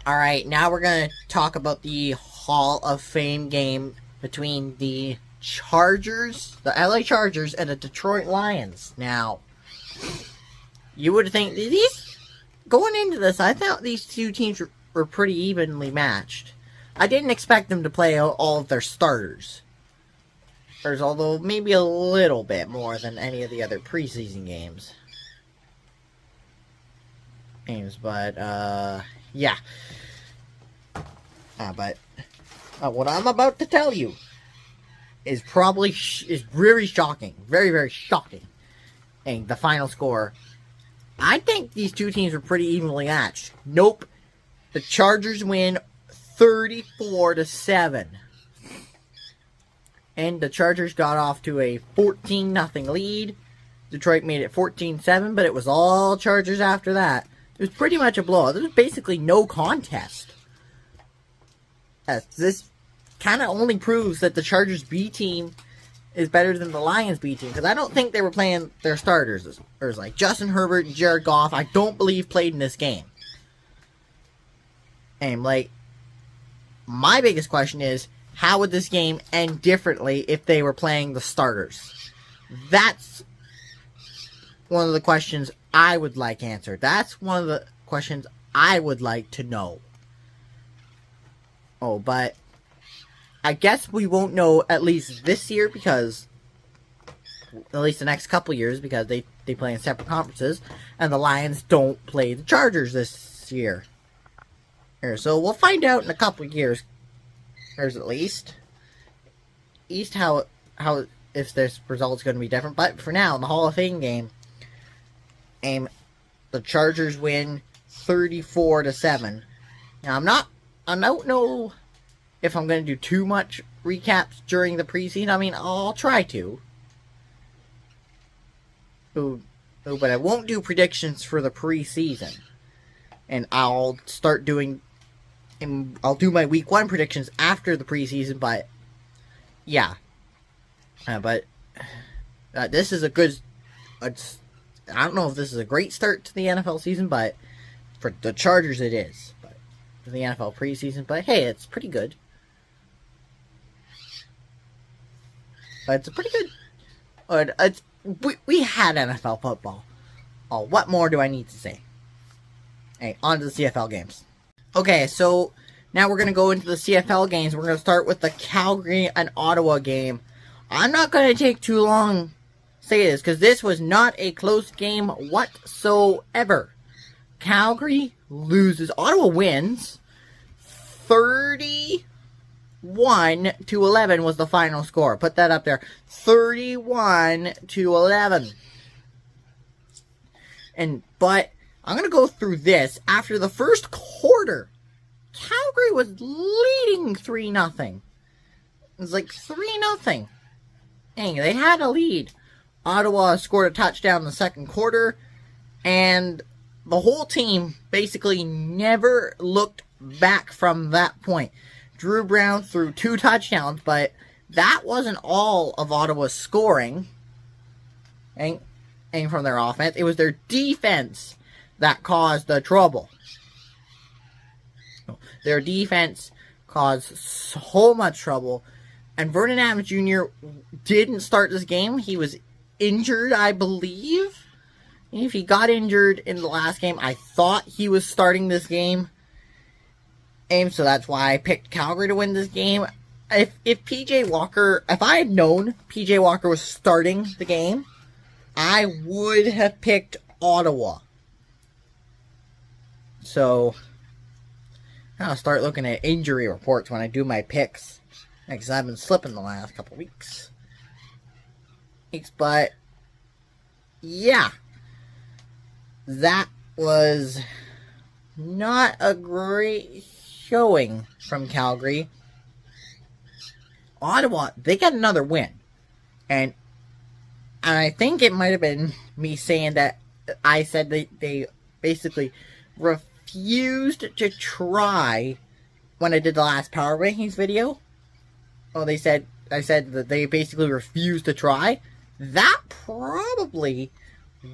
Alright, now we're going to talk about the Hall of Fame game between the Chargers, the LA Chargers, and the Detroit Lions. Now, you would think, going into this, I thought these two teams were pretty evenly matched. I didn't expect them to play all of their starters. Although maybe a little bit more than any of the other preseason games. But, yeah. But what I'm about to tell you is very shocking. Very, very shocking. And the final score, I think these two teams were pretty evenly matched. Nope. The Chargers win 34-7. And the Chargers got off to a 14-0 lead. Detroit made it 14-7, but it was all Chargers after that. It was pretty much a blowout. There was basically no contest. This kind of only proves that the Chargers B team is better than the Lions B team. Because I don't think they were playing their starters. There's like Justin Herbert and Jared Goff, I don't believe played in this game. And like, my biggest question is, how would this game end differently if they were playing the starters? That's one of the questions I would like answered. That's one of the questions I would like to know. Oh, but I guess we won't know at least this year because, at least the next couple years, because they play in separate conferences, and the Lions don't play the Chargers this year. So we'll find out in a couple years. There's at least how if this result's going to be different. But for now, in the Hall of Fame game, the Chargers win 34-7. Now I don't know if I'm going to do too much recaps during the preseason. I mean, I'll try to. But I won't do predictions for the preseason. And I'll start doing, and I'll do my week 1 predictions after the preseason, but yeah. But this is a good, I don't know if this is a great start to the NFL season, but for the Chargers it is. But for the NFL preseason, but hey, it's pretty good. But it's a pretty good, we had NFL football. Oh, what more do I need to say? Hey, on to the CFL games. Okay, so now we're going to go into the CFL games. We're going to start with the Calgary and Ottawa game. I'm not going to take too long to say this, because this was not a close game whatsoever. Calgary loses. Ottawa wins. 31-11 was the final score. Put that up there. 31-11. But I'm going to go through this. After the first quarter, Calgary was leading 3-0. It was like 3-0. Dang, they had a lead. Ottawa scored a touchdown in the second quarter, and the whole team basically never looked back from that point. Drew Brown threw 2 touchdowns, but that wasn't all of Ottawa's scoring. And from their offense, it was their defense that caused the trouble. Their defense caused so much trouble. And Vernon Adams Jr. didn't start this game. He was injured, I believe. If he got injured in the last game, I thought he was starting this game. And so that's why I picked Calgary to win this game. If PJ Walker, if I had known PJ Walker was starting the game, I would have picked Ottawa. So I'll start looking at injury reports when I do my picks, because I've been slipping the last couple weeks. But yeah, that was not a great showing from Calgary. Ottawa, they got another win, and I think it might have been me saying that I said they basically refused to try when I did the last Power Rankings video. Oh, I said that they basically refused to try. That probably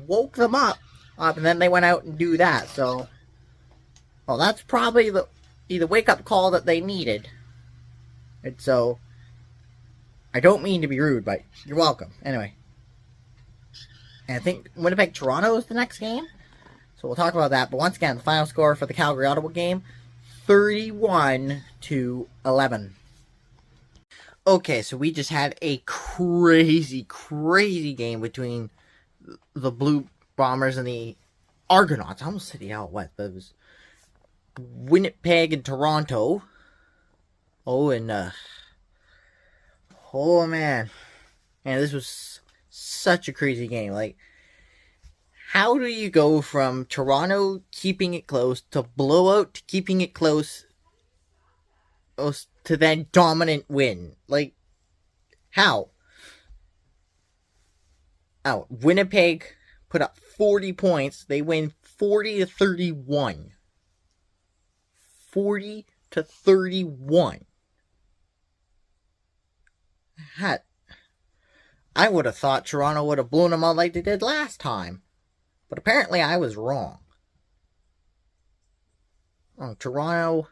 woke them up, and then they went out and do that. So, well, that's probably the wake-up call that they needed. And so, I don't mean to be rude, but you're welcome. Anyway. And I think Winnipeg-Toronto is the next game. So we'll talk about that. But once again, the final score for the Calgary-Ottawa game, 31-11. Okay, so we just had a crazy, crazy game between the Blue Bombers and the Argonauts. I almost said the Alouettes, but it was Winnipeg and Toronto. Oh, and, oh, man. And this was such a crazy game. Like, how do you go from Toronto keeping it close to blowout to keeping it close to then dominant win? Like, how? Oh, Winnipeg put up 40 points. They win 40-31. 40-31. I would have thought Toronto would have blown them out like they did last time. But apparently I was wrong. Toronto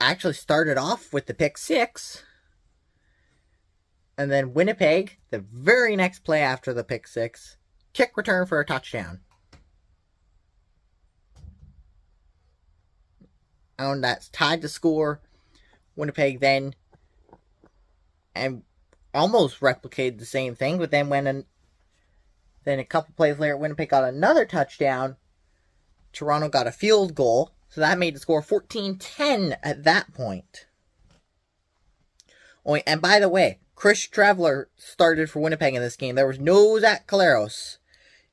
actually started off with the pick 6. And then Winnipeg, the very next play after the pick 6, kick return for a touchdown. And that's tied the score. Winnipeg then and almost replicated the same thing, but then then a couple plays later, Winnipeg got another touchdown. Toronto got a field goal, so that made the score 14-10 at that point. Oh, and by the way, Chris Traveler started for Winnipeg in this game. There was no Zach Caleros,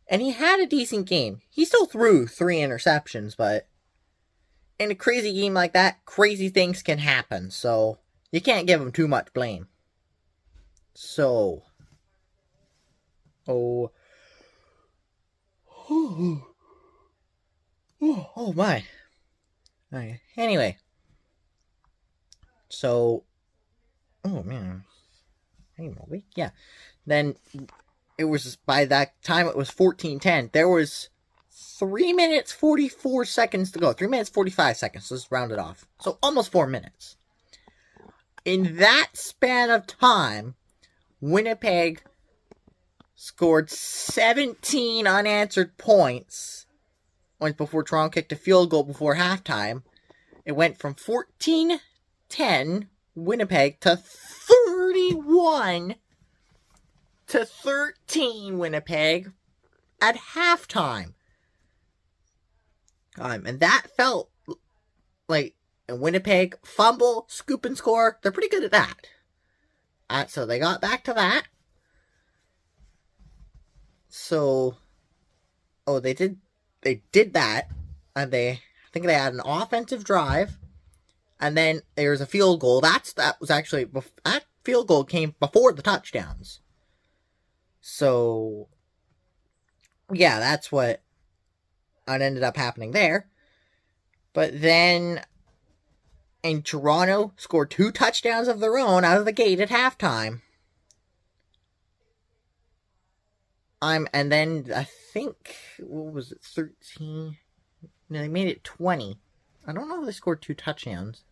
and he had a decent game. He still threw 3 interceptions, but in a crazy game like that, crazy things can happen, so you can't give him too much blame. So, oh my. Okay. Anyway. So, oh man. Hang on a week. Yeah. Then it was, by that time it was 14-10. There was 3 minutes 44 seconds to go. 3 minutes 45 seconds. Let's round it off. So almost 4 minutes. In that span of time, Winnipeg scored 17 unanswered points before Toronto kicked a field goal before halftime. It went from 14-10 Winnipeg to 31-13 Winnipeg at halftime. And that felt like a Winnipeg fumble, scoop and score. They're pretty good at that. So they got back to that. So, they did that, and I think they had an offensive drive, and then there was a field goal. That field goal came before the touchdowns. So, yeah, that's what ended up happening there. But then, and Toronto scored 2 touchdowns of their own out of the gate at halftime. And then I think, what was it, 13? No, they made it 20. I don't know if they scored 2 touchdowns.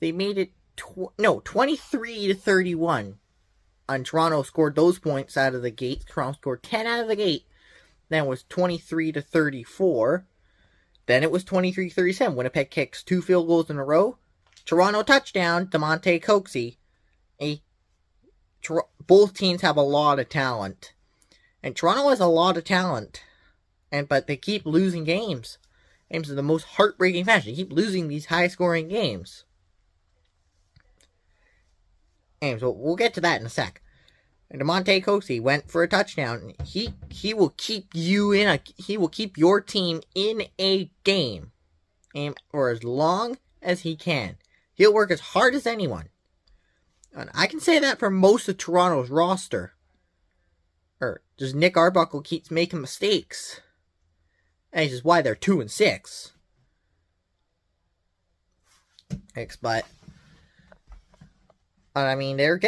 They made it 23-31. And Toronto scored those points out of the gate. Toronto scored 10 out of the gate. Then it was 23-34. Then it was 23-37. Winnipeg kicks 2 field goals in a row. Toronto touchdown, DeMonte Coxey. Both teams have a lot of talent. And Toronto has a lot of talent. But they keep losing games. Games in the most heartbreaking fashion. They keep losing these high-scoring games. And so we'll get to that in a sec. And DeMonte Coxey went for a touchdown. He will keep he will keep your team in a game for as long as he can. He'll work as hard as anyone. And I can say that for most of Toronto's roster. Just Nick Arbuckle keeps making mistakes. And it's just why they're 2-6. But I mean, they're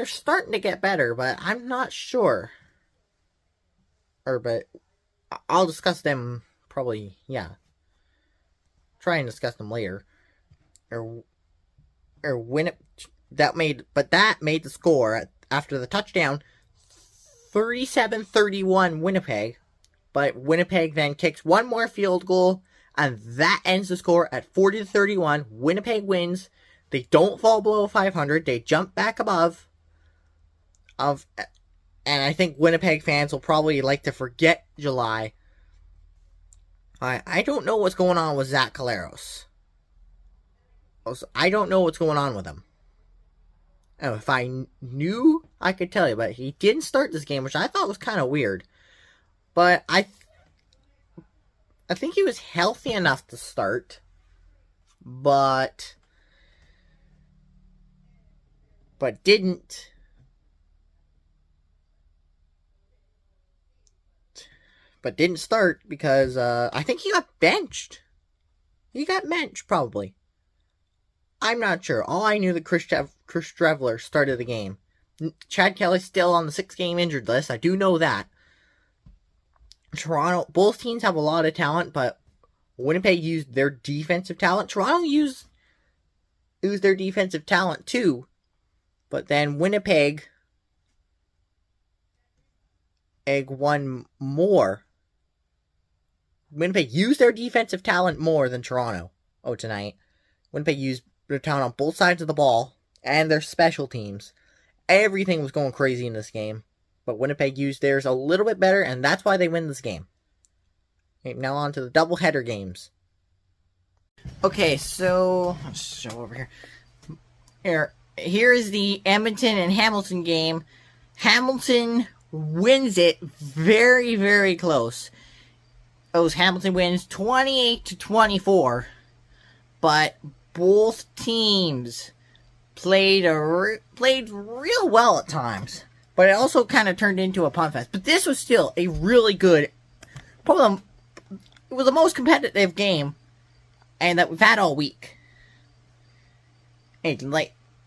starting to get better, but I'm not sure. But I'll discuss them probably, yeah. Try and discuss them later. Or win it. That made the score after the touchdown 37-31 Winnipeg. But Winnipeg then kicks one more field goal, and that ends the score at 40-31. Winnipeg wins. They don't fall below 500. They jump back above. And I think Winnipeg fans will probably like to forget July. I don't know what's going on with Zach Collaros. I don't know what's going on with him. If I knew, I could tell you, but he didn't start this game, which I thought was kind of weird. But I think he was healthy enough to start, but didn't start because I think he got benched. He got benched, probably. I'm not sure. All I knew that Chris Streveler started the game. Chad Kelly's still on the 6-game injured list. I do know that. Toronto, both teams have a lot of talent, but Winnipeg used their defensive talent. Toronto used their defensive talent too, but then Winnipeg won more. Winnipeg used their defensive talent more than Toronto. Tonight. Winnipeg used their talent on both sides of the ball and their special teams. Everything was going crazy in this game. But Winnipeg used theirs a little bit better, and that's why they win this game. Okay, now on to the doubleheader games. Okay, so let's show over here. Here is the Edmonton and Hamilton game. Hamilton wins it very, very close. Hamilton wins 28-24, but both teams played real well at times. But it also kind of turned into a punt fest. But this was still a really good, it was the most competitive game and that we've had all week. And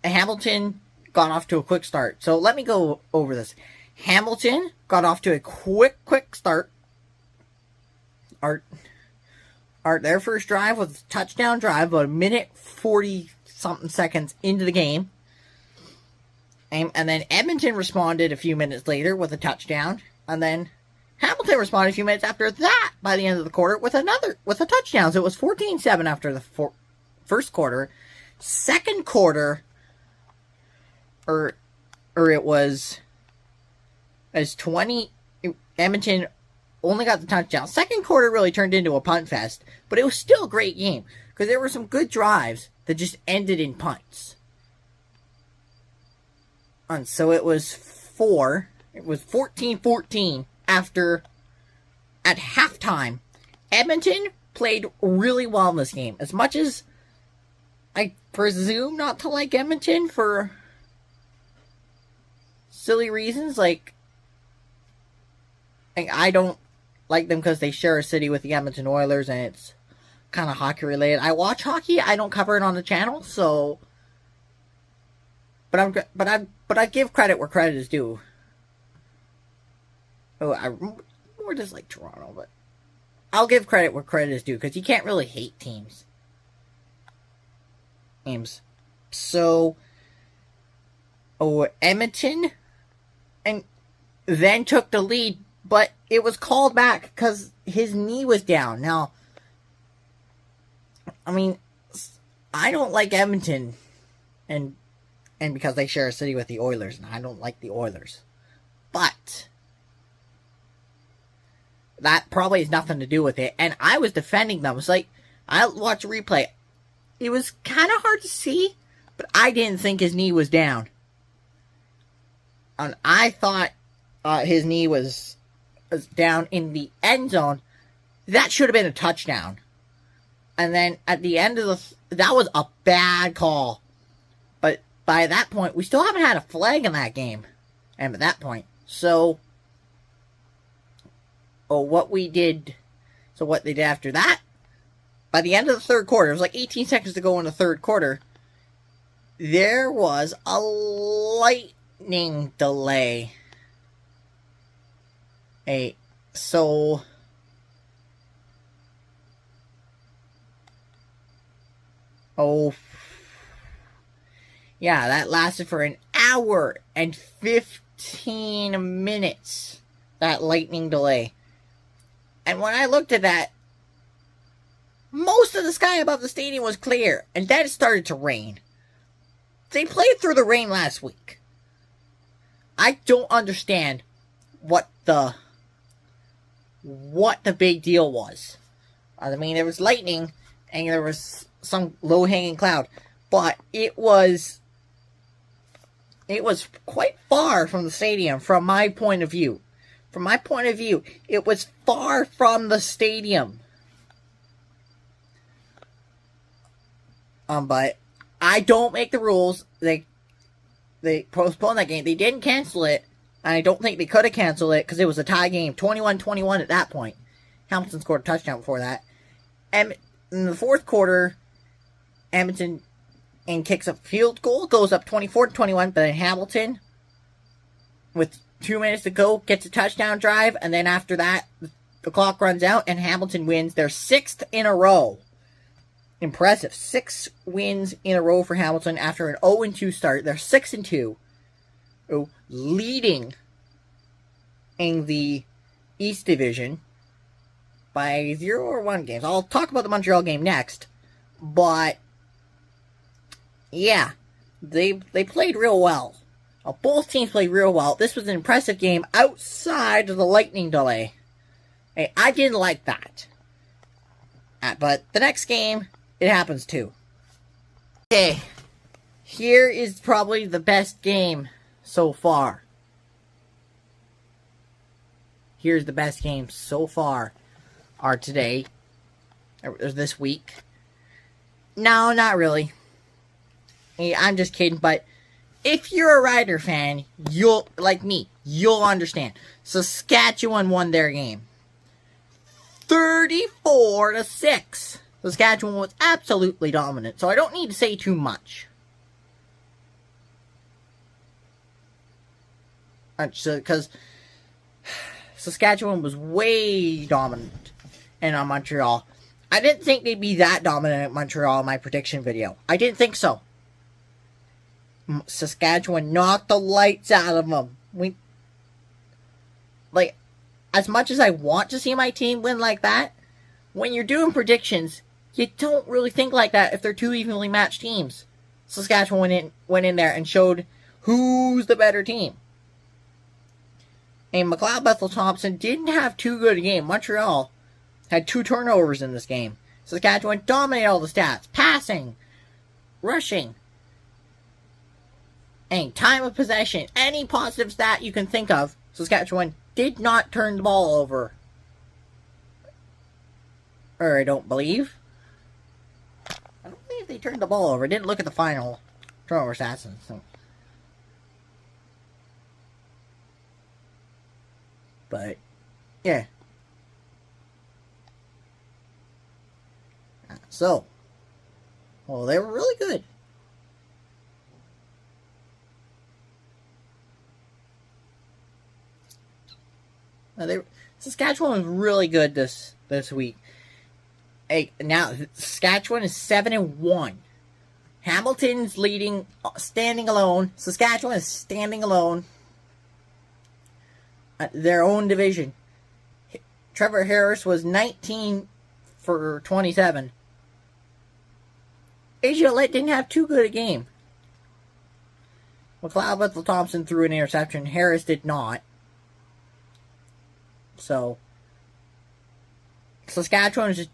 Hamilton got off to a quick start. So let me go over this. Hamilton got off to a quick start. Their first drive was a touchdown drive, about a minute 40-something seconds into the game. And then Edmonton responded a few minutes later with a touchdown. And then Hamilton responded a few minutes after that by the end of the quarter with a touchdown. So it was 14-7 after the first quarter. Second quarter, or it was as 20. Edmonton only got the touchdown. Second quarter really turned into a punt fest, but it was still a great game because there were some good drives that just ended in punts. And so it was 14-14 at halftime. Edmonton played really well in this game. As much as I presume not to like Edmonton for silly reasons, like I don't like them because they share a city with the Edmonton Oilers and it's kind of hockey related. I watch hockey. I don't cover it on the channel, so. But I give credit where credit is due. I more dislike Toronto, but I'll give credit where credit is due because you can't really hate teams. So, Edmonton, and then took the lead, but it was called back because his knee was down. Now, I mean, I don't like Edmonton, and because they share a city with the Oilers, and I don't like the Oilers. But that probably has nothing to do with it. And I was defending them. It's like, I watched a replay. It was kind of hard to see, but I didn't think his knee was down. And I thought his knee was down in the end zone. That should have been a touchdown. And then at the end of that was a bad call. But by that point, we still haven't had a flag in that game. And at that point. So, what they did after that, by the end of the third quarter, it was like 18 seconds to go in the third quarter, there was a lightning delay. So Oh, yeah, that lasted for an hour and 15 minutes, that lightning delay. And when I looked at that, most of the sky above the stadium was clear, and then it started to rain. They played through the rain last week. I don't understand what the big deal was. I mean, there was lightning, and there was some low-hanging cloud, but it was quite far from the stadium from my point of view. From my point of view, it was far from the stadium. But I don't make the rules. They postponed that game. They didn't cancel it. And I don't think they could have canceled it because it was a tie game, 21-21 at that point. Hamilton scored a touchdown before that. And in the fourth quarter, Edmonton kicks a field goal, goes up 24-21, but then Hamilton, with 2 minutes to go, gets a touchdown drive, and then after that, the clock runs out, and Hamilton wins their 6th in a row. Impressive. 6 wins in a row for Hamilton after an 0-2 start. They're 6-2, leading in the East Division by 0 or 1 games. I'll talk about the Montreal game next, but yeah, they played real well. Both teams played real well. This was an impressive game outside of the lightning delay. Hey, I didn't like that. But the next game, it happens too. Okay, here is probably the best game so far. Here's the best game so far. Are today, or this week. No, not really. I'm just kidding, but if you're a Rider fan, you'll understand. Saskatchewan won their game. 34-6. Saskatchewan was absolutely dominant, so I don't need to say too much. Because Saskatchewan was way dominant in Montreal. I didn't think they'd be that dominant at Montreal in my prediction video. I didn't think so. Saskatchewan knocked the lights out of them. As much as I want to see my team win like that, when you're doing predictions, you don't really think like that if they're two evenly matched teams. Saskatchewan went in there and showed who's the better team. And McLeod Bethel-Thompson didn't have too good a game. Montreal had 2 turnovers in this game. Saskatchewan dominated all the stats. Passing, rushing, and time of possession. Any positive stat you can think of, Saskatchewan did not turn the ball over. Or I don't believe they turned the ball over. I didn't look at the final turnover stats. So. But, yeah. So, well, they were really good. Saskatchewan was really good this week. Hey, now Saskatchewan is 7-1. Hamilton's leading, standing alone. Saskatchewan is standing alone. Their own division. Trevor Harris was 19 for 27. AJ didn't have too good a game. McLeod Bethel-Thompson threw an interception. Harris did not. So, Saskatchewan was just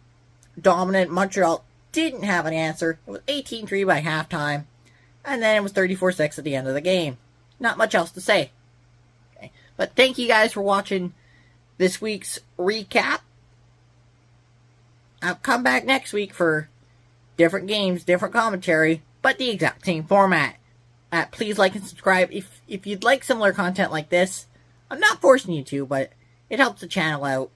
dominant. Montreal didn't have an answer. It was 18-3 by halftime. And then it was 34-6 at the end of the game. Not much else to say. Okay. But thank you guys for watching this week's recap. I'll come back next week for different games, different commentary, but the exact same format. Please like and subscribe if you'd like similar content like this. I'm not forcing you to, but it helps the channel out.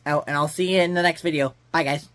And I'll see you in the next video. Bye, guys.